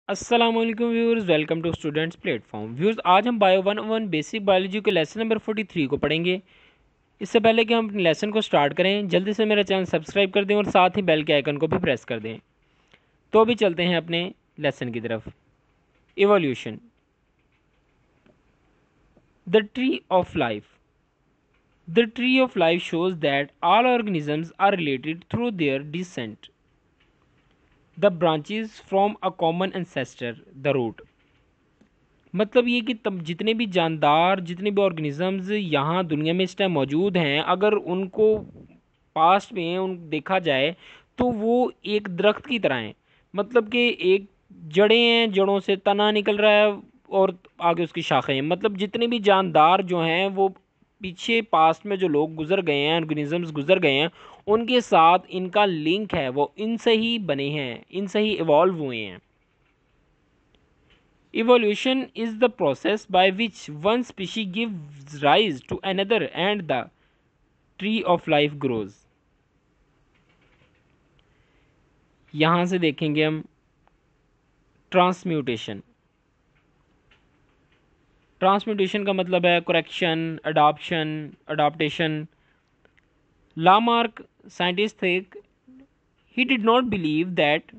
अस्सलामुअलैकुम viewers, welcome to students platform. Viewers, आज हम बायो 101 बेसिक बायोलॉजी के लेसन नंबर 43 को पढ़ेंगे। इससे पहले कि हम अपने लेसन को स्टार्ट करें, जल्दी से मेरा चैनल सब्सक्राइब कर दें और साथ ही बेल के आइकन को भी प्रेस कर दें। तो अभी चलते हैं अपने लेसन की तरफ। Evolution, the tree of life. The tree of life shows that all organisms are related through their descent. The branches from a common ancestor, the root. मतलब ये कि तब जितने भी जानदार, जितने भी ऑर्गेनिजम्स यहाँ दुनिया में इस टाइम मौजूद हैं, अगर उनको पास्ट में उन देखा जाए तो वो एक दरख्त की तरह हैं। मतलब कि एक जड़ें हैं, जड़ों से तना निकल रहा है और आगे उसकी शाखें हैं। मतलब जितने भी जानदार जो हैं वो पीछे पास्ट में जो लोग गुजर गए हैं, ऑर्गेनिजम्स गुजर गए हैं, उनके साथ इनका लिंक है, वो इनसे ही बने हैं, इनसे ही इवॉल्व हुए हैं। Evolution is the process by which one species gives rise to another and the tree of life grows. यहाँ से देखेंगे हम ट्रांसम्यूटेशन। ट्रांसम्यूटेशन का मतलब है correction, adoption, adaptation. Lamarck scientist थे। He did not believe that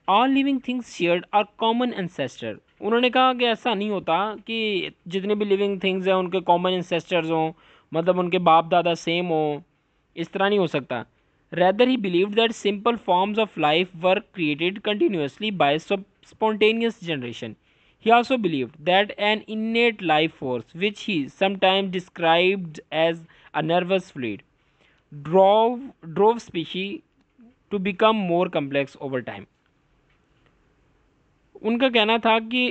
all living things shared are common ancestor. उन्होंने कहा कि ऐसा नहीं होता कि जितने भी लिविंग थिंग्स हैं उनके कॉमन एंसेस्टर्स हों, मतलब उनके बाप दादा सेम हों। इस तरह नहीं हो सकता। Rather he believed that simple forms of life were created continuously by spontaneous generation. He also believed that an innate life force, which he sometimes described as a nervous fluid, drove species to become more complex over time. उनका कहना था कि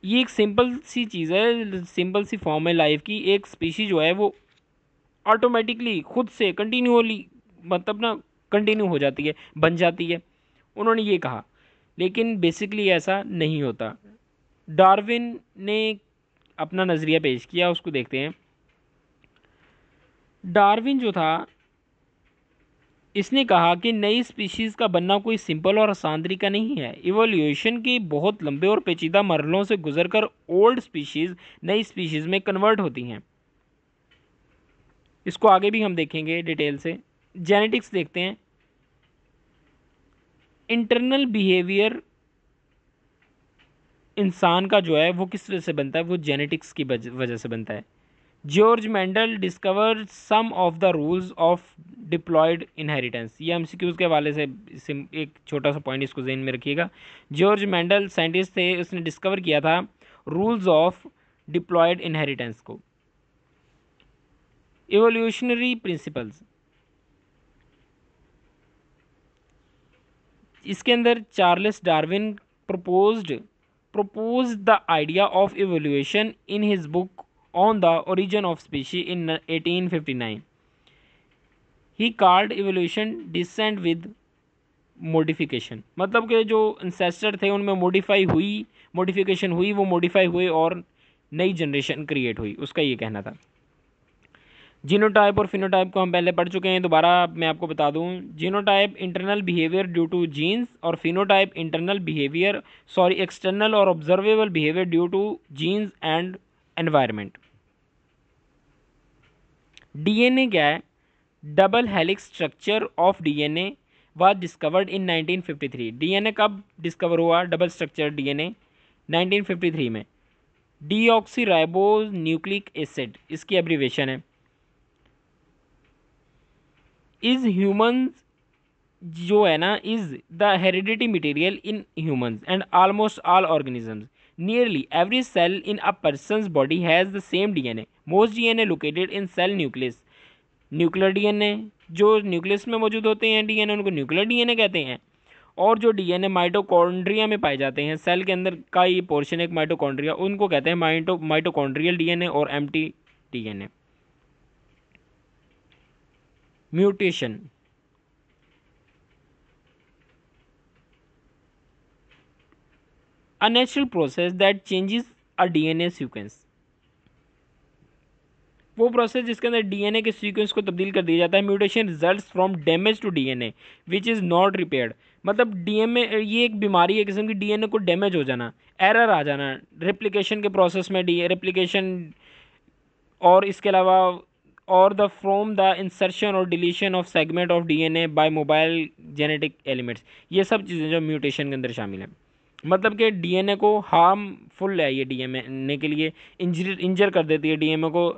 ये एक simple सी चीज़ है, simple सी form है life की। एक स्पीशी जो है वो ऑटोमेटिकली खुद से कंटिन्यूअली, मतलब ना, कंटिन्यू हो जाती है, बन जाती है। उन्होंने ये कहा, लेकिन बेसिकली ऐसा नहीं होता। डार्विन ने अपना नज़रिया पेश किया, उसको देखते हैं। डार्विन जो था, इसने कहा कि नई स्पीशीज़ का बनना कोई सिंपल और आसान तरीका नहीं है। इवोल्यूशन के बहुत लंबे और पेचीदा मरहलों से गुजरकर ओल्ड स्पीशीज़ नई स्पीशीज़ में कन्वर्ट होती हैं। इसको आगे भी हम देखेंगे डिटेल से। जेनेटिक्स देखते हैं। इंटरनल बिहेवियर इंसान का जो है वो किस तरह से बनता है, वो जेनेटिक्स की वजह से बनता है। George Mendel discover some of the rules of diploid inheritance. ये एमसीक्यूज के हवाले से एक छोटा सा पॉइंट इसको जहन में रखिएगा। जॉर्ज मेंडल साइंटिस्ट थे, उसने डिस्कवर किया था रूल्स ऑफ डिप्लॉयड इनहेरिटेंस को। इवोल्यूशनरी प्रिंसिपल्स, इसके अंदर Charles Darwin proposed the idea of evolution in his book on the origin of species in 1859. He called evolution descent with modification। मतलब कि जो ancestor थे उनमें मॉडिफिकेशन हुई, वो मॉडिफाई हुए और नई जनरेशन क्रिएट हुई, उसका ये कहना था। जीनोटाइप और फिनोटाइप को हम पहले पढ़ चुके हैं, दोबारा मैं आपको बता दूं। Genotype internal behaviour due to genes, और phenotype internal behaviour, sorry, external और observable behaviour due to genes and environment. DNA क्या है? Double helix structure of DNA was discovered in 1953। DNA कब डिस्कवर हुआ? डबल स्ट्रक्चर डीएनए 1953 में। Deoxyribose nucleic acid इसकी abbreviation है। Is humans जो है ना, is the heredity material in humans and almost all organisms. Nearly every cell in a person's body has the same DNA. Most DNA located in cell nucleus. Nuclear DNA जो nucleus में मौजूद होते हैं DNA, उनको nuclear DNA कहते हैं। और जो डीएनए माइटोकॉन्ड्रिया में पाए जाते हैं, सेल के अंदर का ये पोर्शन एक माइटोकॉन्ड्रिया, उनको कहते हैं माइटोकॉन्ड्रियल डीएनए और empty DNA. Mutation, a natural process that changes a DNA sequence. वो प्रोसेस जिसके अंदर डीएनए के सीक्वेंस को तब्दील कर दिया जाता है। Mutation results from damage to DNA which is not repaired. मतलब डीएनए ये एक बीमारी है किस्म की, डीएनए को डैमेज हो जाना, एरर आ जाना रेप्लिकेशन के प्रोसेस में, डी रेप्लिकेशन, और इसके अलावा और द फ्रॉम द इंसर्शन और deletion of segment of DNA by mobile genetic elements. ये सब चीज़ें जो म्यूटेशन के अंदर शामिल हैं। मतलब कि डीएनए को हार्मफुल है ये डीएनए के लिए, इंजर कर देती है, डीएनए को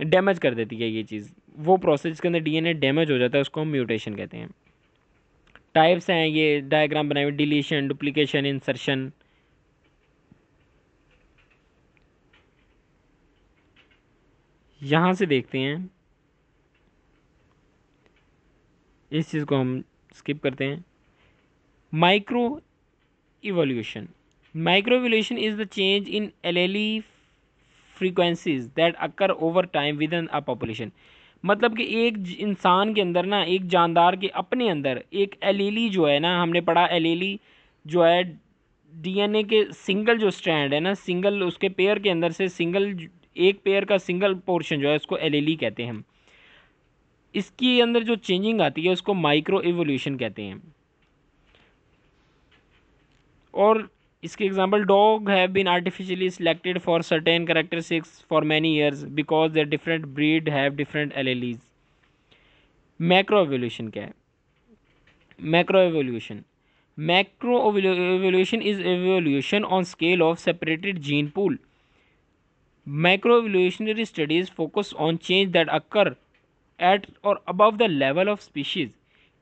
डैमेज कर देती है ये चीज़। वो प्रोसेस के अंदर डीएनए डैमेज हो जाता है उसको हम म्यूटेशन कहते हैं। टाइप्स हैं ये डायग्राम बनाए हुए, डिलीशन, डुप्लीकेशन, इंसर्शन। यहाँ से देखते हैं, इस चीज़ को हम स्किप करते हैं। Microevolution. Microevolution is the change in allele frequencies that occur over time within a population. मतलब कि एक इंसान के अंदर ना, एक जानदार के अपने अंदर एक एलीली जो है ना, हमने पढ़ा एलीली जो है डीएनए के सिंगल जो स्ट्रैंड है ना, सिंगल उसके पेयर के अंदर से सिंगल, एक पेयर का सिंगल पोर्शन जो है उसको एलीली कहते हैं हम। इसके अंदर जो चेंजिंग आती है उसको माइक्रो इवोल्यूशन कहते हैं। और इसके example, dog have been artificially selected for certain characteristics for many years because their different breed have different alleles. Macro evolution क्या है? Macro evolution, macro evolution is evolution on scale of separated gene pool. Macro evolutionary studies focus on change that occur at or above the level of species,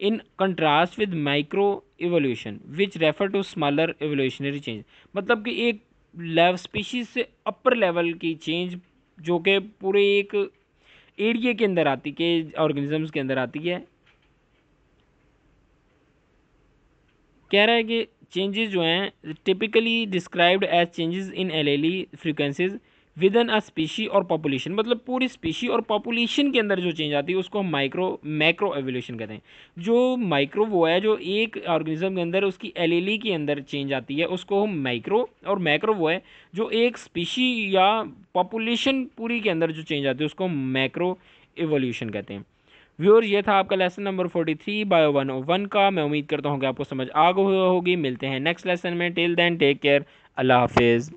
in contrast with micro evolution which refer to smaller evolutionary change। मतलब कि एक level species से upper level की change जो कि पूरे एक area के अंदर आती, के ऑर्गेनिजम्स के अंदर आती है। कह रहा है कि चेंजेस जो हैं typically described as changes in allele frequencies within a species और पॉपुलेशन। मतलब पूरी स्पीशी और पॉपुलेशन के अंदर जो चेंज आती है उसको हम मैक्रो एवोल्यूशन कहते हैं। जो माइक्रो वो है जो एक ऑर्गेनिज्म के अंदर उसकी एलेली के अंदर चेंज आती है उसको हम माइक्रो, और मैक्रो वो है जो एक स्पीशी या पॉपुलेशन पूरी के अंदर जो चेंज आती है उसको मैक्रो एवोल्यूशन कहते हैं। व्यूअर, ये था आपका लेसन नंबर 43 बायो 101 का। मैं उम्मीद करता हूँ कि आपको समझ आ गई होगी। मिलते हैं नेक्स्ट लेसन में। टिल देन टेक केयर, अल्लाह हाफिज़।